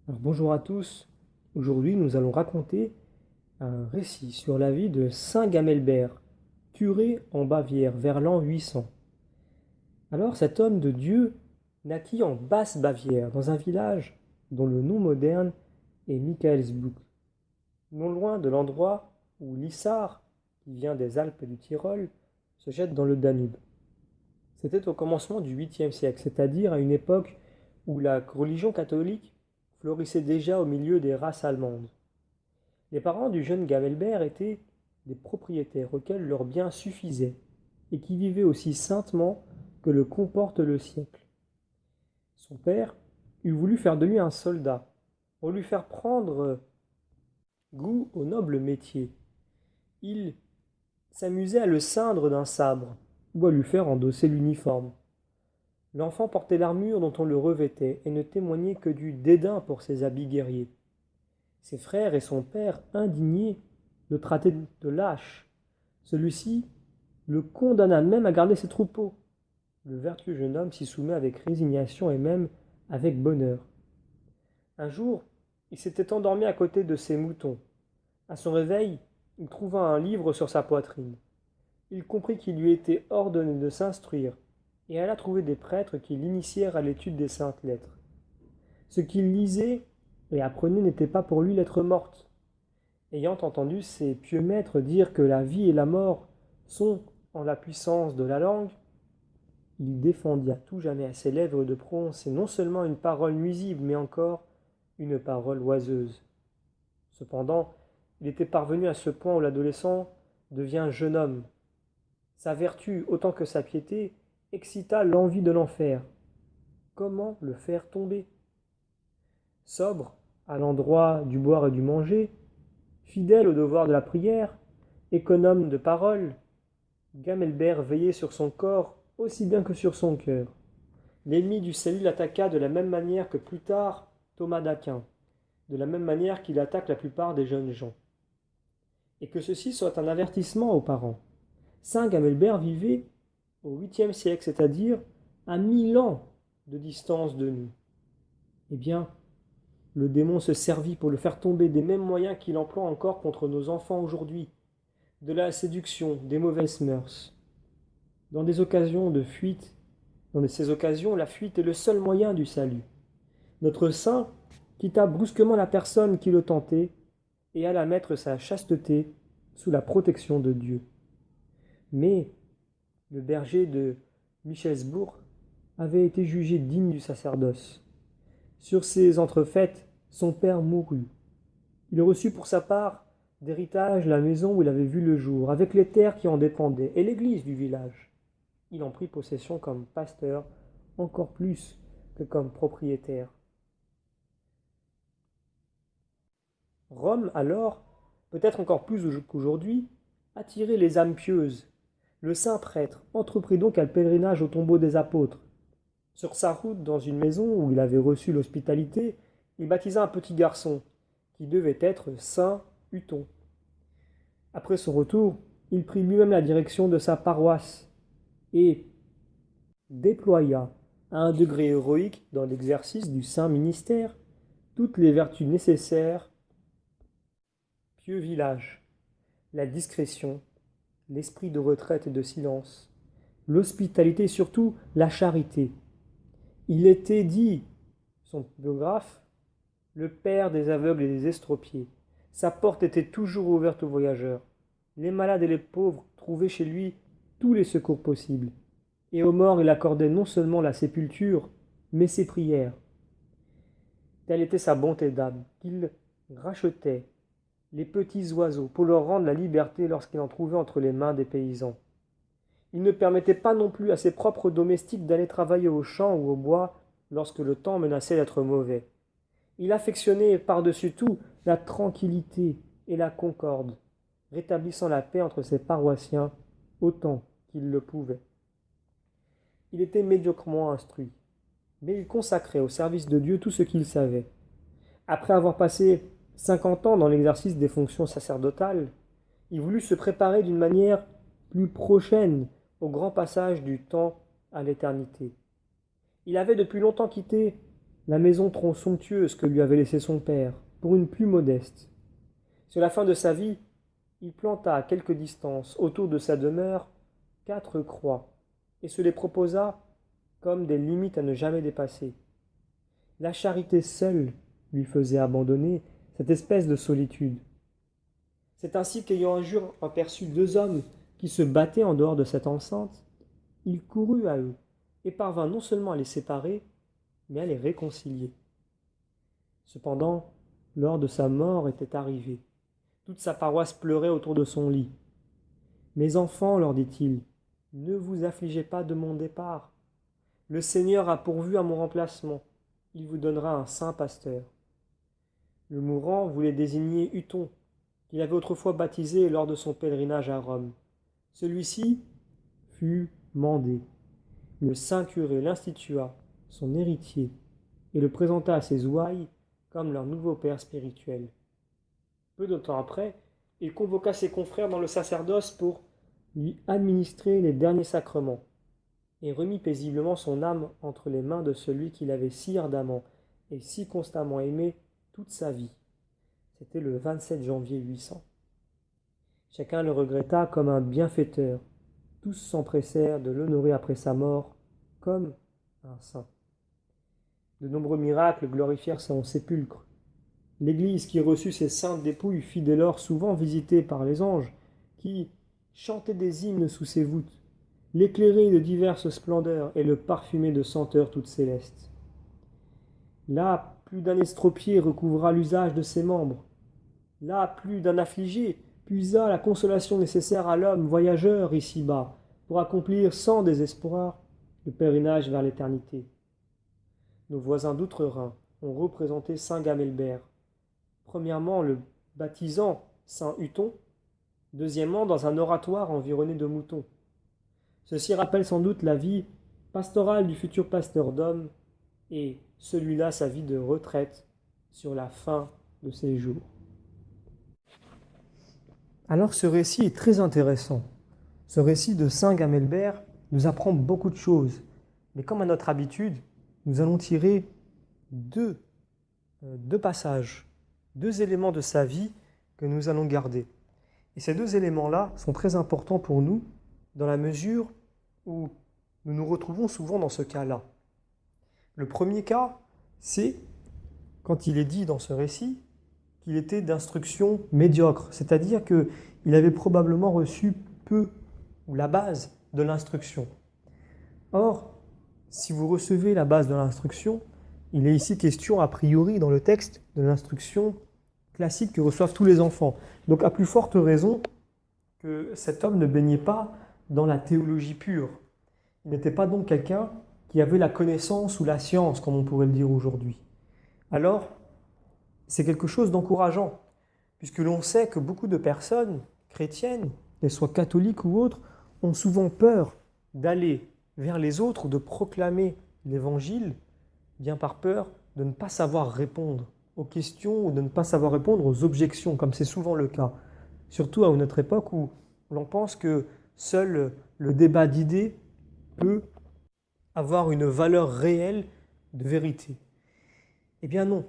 Alors bonjour à tous, aujourd'hui nous allons raconter un récit sur la vie de Saint Gamelbert, curé en Bavière vers l'an 800. Alors cet homme de Dieu naquit en Basse-Bavière, dans un village dont le nom moderne est Michaelsbuch, non loin de l'endroit où l'Issar, qui vient des Alpes du Tyrol, se jette dans le Danube. C'était au commencement du 8e siècle, c'est-à-dire à une époque où la religion catholique florissait déjà au milieu des races allemandes. Les parents du jeune Gamelbert étaient des propriétaires auxquels leurs biens suffisaient et qui vivaient aussi saintement que le comporte le siècle. Son père eût voulu faire de lui un soldat pour lui faire prendre goût au noble métier. Il s'amusait à le ceindre d'un sabre ou à lui faire endosser l'uniforme. L'enfant portait l'armure dont on le revêtait et ne témoignait que du dédain pour ses habits guerriers. Ses frères et son père, indignés, le traitaient de lâche. Celui-ci le condamna même à garder ses troupeaux. Le vertueux jeune homme s'y soumet avec résignation et même avec bonheur. Un jour, il s'était endormi à côté de ses moutons. À son réveil, il trouva un livre sur sa poitrine. Il comprit qu'il lui était ordonné de s'instruire et alla trouver des prêtres qui l'initièrent à l'étude des saintes lettres. Ce qu'il lisait et apprenait n'était pas pour lui lettre morte. Ayant entendu ses pieux maîtres dire que la vie et la mort sont en la puissance de la langue, il défendit à tout jamais à ses lèvres de prononcer non seulement une parole nuisible, mais encore une parole oiseuse. Cependant, il était parvenu à ce point où l'adolescent devient jeune homme. Sa vertu, autant que sa piété, excita l'envie de l'enfer. Comment le faire tomber? Sobre, à l'endroit du boire et du manger, fidèle au devoir de la prière, économe de parole, Gamelbert veillait sur son corps aussi bien que sur son cœur. L'ennemi du salut l'attaqua de la même manière que plus tard Thomas d'Aquin, de la même manière qu'il attaque la plupart des jeunes gens. Et que ceci soit un avertissement aux parents. Saint Gamelbert vivait au 8e siècle, c'est-à-dire à 1000 ans de distance de nous. Eh bien, le démon se servit pour le faire tomber des mêmes moyens qu'il emploie encore contre nos enfants aujourd'hui, de la séduction, des mauvaises mœurs. Dans des occasions de fuite, dans ces occasions, la fuite est le seul moyen du salut. Notre saint quitta brusquement la personne qui le tentait et alla mettre sa chasteté sous la protection de Dieu. Mais le berger de Michelsbourg avait été jugé digne du sacerdoce. Sur ces entrefaites, son père mourut. Il reçut pour sa part d'héritage la maison où il avait vu le jour, avec les terres qui en dépendaient, et l'église du village. Il en prit possession comme pasteur, encore plus que comme propriétaire. Rome, alors, peut-être encore plus qu'aujourd'hui, attirait les âmes pieuses. Le saint prêtre entreprit donc un pèlerinage au tombeau des apôtres. Sur sa route, dans une maison où il avait reçu l'hospitalité, il baptisa un petit garçon, qui devait être saint Huton. Après son retour, il prit lui-même la direction de sa paroisse et déploya, à un degré héroïque dans l'exercice du saint ministère, toutes les vertus nécessaires pieux village, la discrétion, l'esprit de retraite et de silence, l'hospitalité et surtout la charité. Il était dit, son biographe, le père des aveugles et des estropiés. Sa porte était toujours ouverte aux voyageurs. Les malades et les pauvres trouvaient chez lui tous les secours possibles. Et aux morts il accordait non seulement la sépulture, mais ses prières. Telle était sa bonté d'âme, qu'il rachetait les petits oiseaux pour leur rendre la liberté lorsqu'il en trouvait entre les mains des paysans. Il ne permettait pas non plus à ses propres domestiques d'aller travailler au champ ou au bois lorsque le temps menaçait d'être mauvais. Il affectionnait par-dessus tout la tranquillité et la concorde, rétablissant la paix entre ses paroissiens autant qu'il le pouvait. Il était médiocrement instruit, mais il consacrait au service de Dieu tout ce qu'il savait. Après avoir passé 50 ans dans l'exercice des fonctions sacerdotales, il voulut se préparer d'une manière plus prochaine au grand passage du temps à l'éternité. Il avait depuis longtemps quitté la maison trop somptueuse que lui avait laissée son père, pour une plus modeste. Sur la fin de sa vie, il planta à quelque distance, autour de sa demeure, 4 croix, et se les proposa comme des limites à ne jamais dépasser. La charité seule lui faisait abandonner cette espèce de solitude. C'est ainsi qu'ayant un jour aperçu 2 hommes qui se battaient en dehors de cette enceinte, il courut à eux et parvint non seulement à les séparer, mais à les réconcilier. Cependant, l'heure de sa mort était arrivée. Toute sa paroisse pleurait autour de son lit. Mes enfants, leur dit-il, ne vous affligez pas de mon départ. Le Seigneur a pourvu à mon remplacement. Il vous donnera un saint pasteur. Le mourant voulait désigner Huton, qu'il avait autrefois baptisé lors de son pèlerinage à Rome. Celui-ci fut mandé. Le saint curé l'institua, son héritier, et le présenta à ses ouailles comme leur nouveau père spirituel. Peu de temps après, il convoqua ses confrères dans le sacerdoce pour lui administrer les derniers sacrements, et remit paisiblement son âme entre les mains de celui qu'il avait si ardemment et si constamment aimé toute sa vie. C'était le 27 janvier 800. Chacun le regretta comme un bienfaiteur. Tous s'empressèrent de l'honorer après sa mort comme un saint. De nombreux miracles glorifièrent son sépulcre. L'église qui reçut ses saintes dépouilles fut dès lors souvent visitée par les anges, qui chantaient des hymnes sous ses voûtes, l'éclairaient de diverses splendeurs et le parfumaient de senteurs toutes célestes. Là, plus d'un estropié recouvra l'usage de ses membres. Là, plus d'un affligé puisa la consolation nécessaire à l'homme voyageur ici-bas, pour accomplir sans désespoir le pèlerinage vers l'éternité. Nos voisins d'outre-Rhin ont représenté saint Gamelbert. Premièrement, le baptisant saint Huton, deuxièmement, dans un oratoire environné de moutons. Ceci rappelle sans doute la vie pastorale du futur pasteur d'hommes, et celui-là sa vie de retraite sur la fin de ses jours. Alors ce récit est très intéressant. Ce récit de saint Gamelbert nous apprend beaucoup de choses. Mais comme à notre habitude, nous allons tirer deux passages, 2 éléments de sa vie que nous allons garder. Et ces 2 éléments-là sont très importants pour nous dans la mesure où nous nous retrouvons souvent dans ce cas-là. Le premier cas, c'est quand il est dit dans ce récit qu'il était d'instruction médiocre, c'est-à-dire qu'il avait probablement reçu peu ou la base de l'instruction. Or, si vous recevez la base de l'instruction, il est ici question a priori dans le texte de l'instruction classique que reçoivent tous les enfants. Donc à plus forte raison que cet homme ne baignait pas dans la théologie pure. Il n'était pas donc quelqu'un qui avait la connaissance ou la science, comme on pourrait le dire aujourd'hui. Alors, c'est quelque chose d'encourageant, puisque l'on sait que beaucoup de personnes chrétiennes, qu'elles soient catholiques ou autres, ont souvent peur d'aller vers les autres, de proclamer l'Évangile, bien par peur de ne pas savoir répondre aux questions ou de ne pas savoir répondre aux objections, comme c'est souvent le cas. Surtout à notre époque où l'on pense que seul le débat d'idées peut avoir une valeur réelle de vérité. Eh bien non.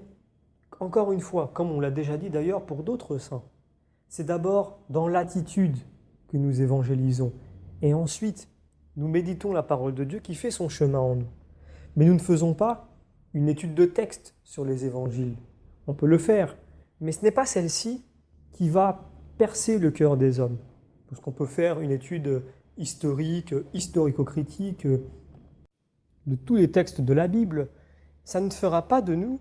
Encore une fois, comme on l'a déjà dit d'ailleurs pour d'autres saints, c'est d'abord dans l'attitude que nous évangélisons. Et ensuite, nous méditons la parole de Dieu qui fait son chemin en nous. Mais nous ne faisons pas une étude de texte sur les évangiles. On peut le faire, mais ce n'est pas celle-ci qui va percer le cœur des hommes. Parce qu'on peut faire une étude historique, historico-critique de tous les textes de la Bible. Ça ne fera pas de nous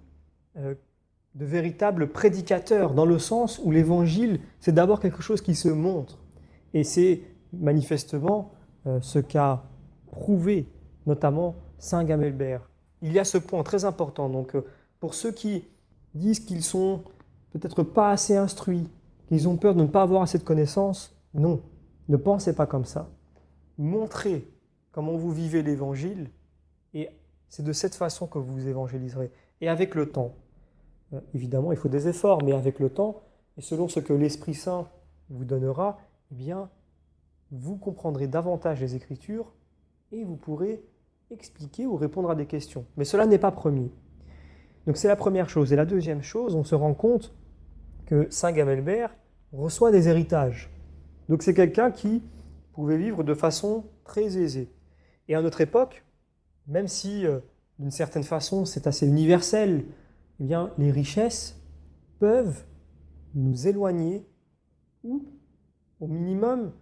de véritables prédicateurs, dans le sens où l'évangile, c'est d'abord quelque chose qui se montre. Et c'est manifestement ce qu'a prouvé notamment saint Gamelbert. Il y a ce point très important. Donc, pour ceux qui disent qu'ils sont peut-être pas assez instruits, qu'ils ont peur de ne pas avoir assez de connaissances, non, ne pensez pas comme ça. Montrez comment vous vivez l'évangile et c'est de cette façon que vous évangéliserez. Et avec le temps, évidemment, il faut des efforts, mais avec le temps, et selon ce que l'Esprit Saint vous donnera, eh bien, vous comprendrez davantage les Écritures et vous pourrez expliquer ou répondre à des questions. Mais cela n'est pas promis. Donc c'est la première chose. Et la deuxième chose, on se rend compte que Saint Gamelbert reçoit des héritages. Donc c'est quelqu'un qui pouvait vivre de façon très aisée. Et à notre époque, même si d'une certaine façon c'est assez universel, eh bien les richesses peuvent nous éloigner ou au minimum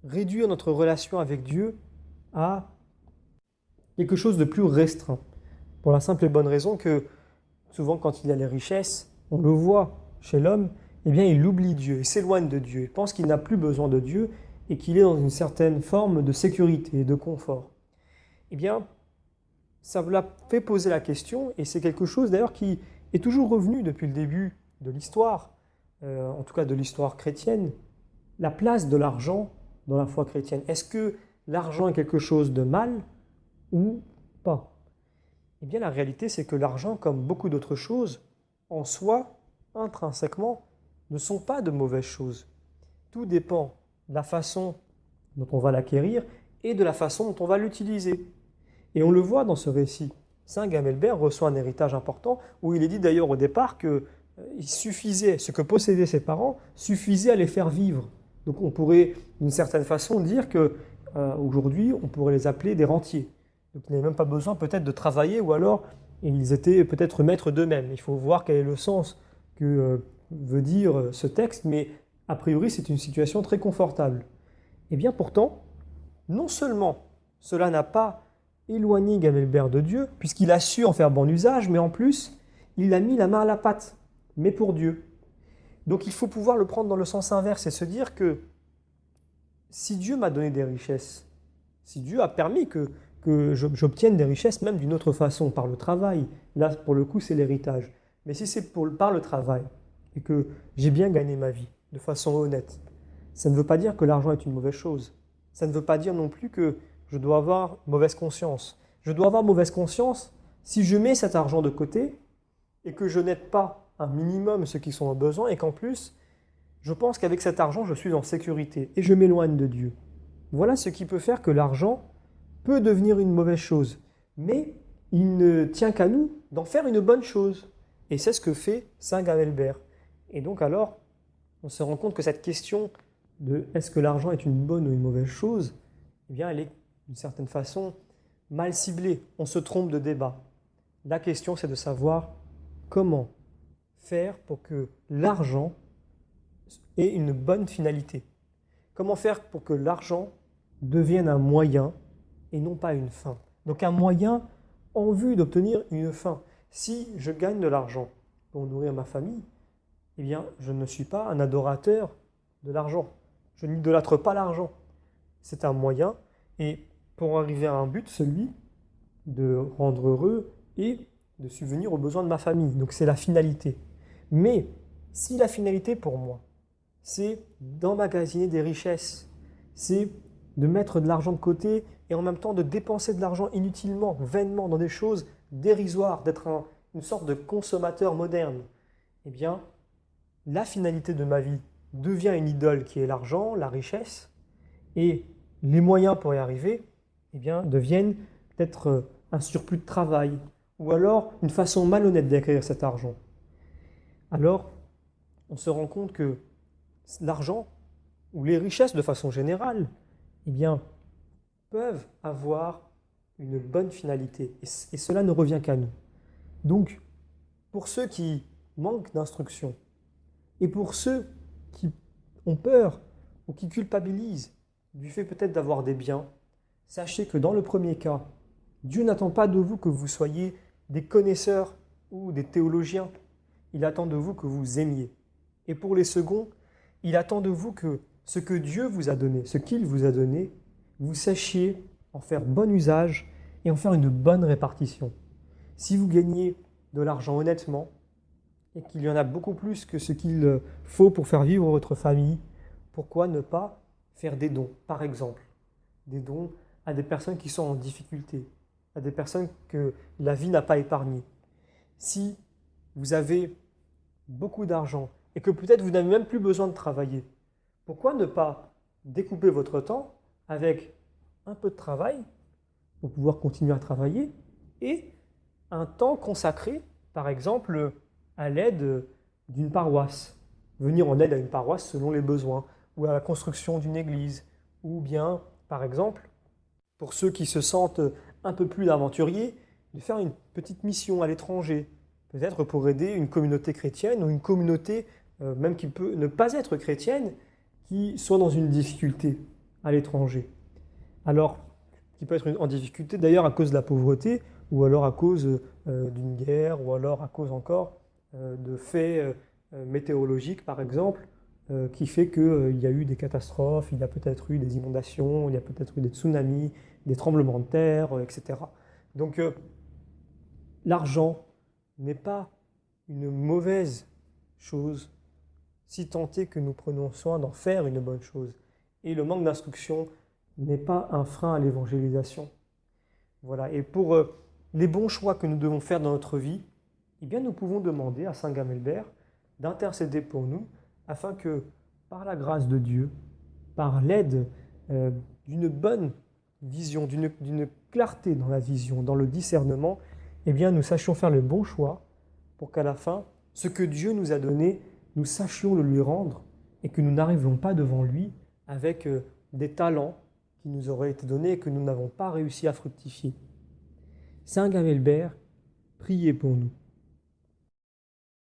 réduire notre relation avec Dieu à quelque chose de plus restreint. Pour la simple et bonne raison que souvent quand il a les richesses, on le voit chez l'homme, eh bien il oublie Dieu, il s'éloigne de Dieu, il pense qu'il n'a plus besoin de Dieu et qu'il est dans une certaine forme de sécurité et de confort. Eh bien, ça l'a fait poser la question, et c'est quelque chose d'ailleurs qui est toujours revenu depuis le début de l'histoire, en tout cas de l'histoire chrétienne, la place de l'argent dans la foi chrétienne. Est-ce que l'argent est quelque chose de mal ou pas? Eh bien, la réalité, c'est que l'argent, comme beaucoup d'autres choses, en soi, intrinsèquement, ne sont pas de mauvaises choses. Tout dépend de la façon dont on va l'acquérir et de la façon dont on va l'utiliser. Et on le voit dans ce récit. Saint Gamelbert reçoit un héritage important où il est dit d'ailleurs au départ que ce que possédaient ses parents suffisait à les faire vivre. Donc on pourrait d'une certaine façon dire que aujourd'hui on pourrait les appeler des rentiers. Donc ils n'avaient même pas besoin peut-être de travailler ou alors ils étaient peut-être maîtres d'eux-mêmes. Il faut voir quel est le sens que veut dire ce texte, mais a priori c'est une situation très confortable. Et bien pourtant, non seulement cela n'a pas éloigné Gamelbert de Dieu, puisqu'il a su en faire bon usage, mais en plus, il a mis la main à la pâte, mais pour Dieu. Donc il faut pouvoir le prendre dans le sens inverse et se dire que si Dieu m'a donné des richesses, si Dieu a permis que j'obtienne des richesses même d'une autre façon, par le travail, là pour le coup c'est l'héritage, mais si c'est par le travail et que j'ai bien gagné ma vie de façon honnête, ça ne veut pas dire que l'argent est une mauvaise chose. Ça ne veut pas dire non plus que je dois avoir mauvaise conscience. Je dois avoir mauvaise conscience si je mets cet argent de côté et que je n'aide pas un minimum ceux qui sont en besoin et qu'en plus, je pense qu'avec cet argent, je suis en sécurité et je m'éloigne de Dieu. Voilà ce qui peut faire que l'argent peut devenir une mauvaise chose. Mais il ne tient qu'à nous d'en faire une bonne chose. Et c'est ce que fait Saint Gamelbert. Et donc alors, on se rend compte que cette question de est-ce que l'argent est une bonne ou une mauvaise chose, eh bien elle est d'une certaine façon mal ciblée. On se trompe de débat. La question c'est de savoir comment faire pour que l'argent ait une bonne finalité. Comment faire pour que l'argent devienne un moyen et non pas une fin. Donc un moyen en vue d'obtenir une fin. Si je gagne de l'argent pour nourrir ma famille, eh bien je ne suis pas un adorateur de l'argent. Je n'idolâtre pas l'argent. C'est un moyen et pour arriver à un but, celui de rendre heureux et de subvenir aux besoins de ma famille. Donc c'est la finalité. Mais si la finalité pour moi, c'est d'emmagasiner des richesses, c'est de mettre de l'argent de côté et en même temps de dépenser de l'argent inutilement, vainement, dans des choses dérisoires, d'être une sorte de consommateur moderne, eh bien, la finalité de ma vie devient une idole qui est l'argent, la richesse, et les moyens pour y arriver eh bien, deviennent peut-être un surplus de travail, ou alors une façon malhonnête d'acquérir cet argent. Alors, on se rend compte que l'argent, ou les richesses de façon générale, eh bien, peuvent avoir une bonne finalité. Et cela ne revient qu'à nous. Donc, pour ceux qui manquent d'instruction, et pour ceux qui ont peur ou qui culpabilisent du fait peut-être d'avoir des biens, sachez que dans le premier cas, Dieu n'attend pas de vous que vous soyez des connaisseurs ou des théologiens. Il attend de vous que vous aimiez. Et pour les seconds, il attend de vous que ce que Dieu vous a donné, ce qu'il vous a donné, vous sachiez en faire bon usage et en faire une bonne répartition. Si vous gagnez de l'argent honnêtement et qu'il y en a beaucoup plus que ce qu'il faut pour faire vivre votre famille, pourquoi ne pas faire des dons, par exemple, des dons à des personnes qui sont en difficulté, à des personnes que la vie n'a pas épargnées. Si vous avez beaucoup d'argent et que peut-être vous n'avez même plus besoin de travailler, pourquoi ne pas découper votre temps avec un peu de travail pour pouvoir continuer à travailler et un temps consacré par exemple, à l'aide d'une paroisse, venir en aide à une paroisse selon les besoins, ou à la construction d'une église, ou bien, par exemple, pour ceux qui se sentent un peu plus aventuriers, de faire une petite mission à l'étranger, peut-être pour aider une communauté chrétienne ou une communauté même qui peut ne pas être chrétienne, qui soit dans une difficulté à l'étranger. Alors, qui peut être en difficulté d'ailleurs à cause de la pauvreté, ou alors à cause d'une guerre, ou alors à cause encore de faits météorologiques, par exemple, qui fait qu'il y a eu des catastrophes, il y a peut-être eu des inondations, il y a peut-être eu des tsunamis, des tremblements de terre, etc. Donc l'argent n'est pas une mauvaise chose, si tant est que nous prenons soin d'en faire une bonne chose. Et le manque d'instruction n'est pas un frein à l'évangélisation. Voilà. Et pour les bons choix que nous devons faire dans notre vie, eh bien, nous pouvons demander à Saint Gamelbert d'intercéder pour nous afin que, par la grâce de Dieu, par l'aide d'une bonne vision, d'une clarté dans la vision, dans le discernement, eh bien, nous sachions faire le bon choix pour qu'à la fin, ce que Dieu nous a donné, nous sachions le lui rendre et que nous n'arrivions pas devant lui avec des talents qui nous auraient été donnés et que nous n'avons pas réussi à fructifier. Saint Gamelbert, priez pour nous.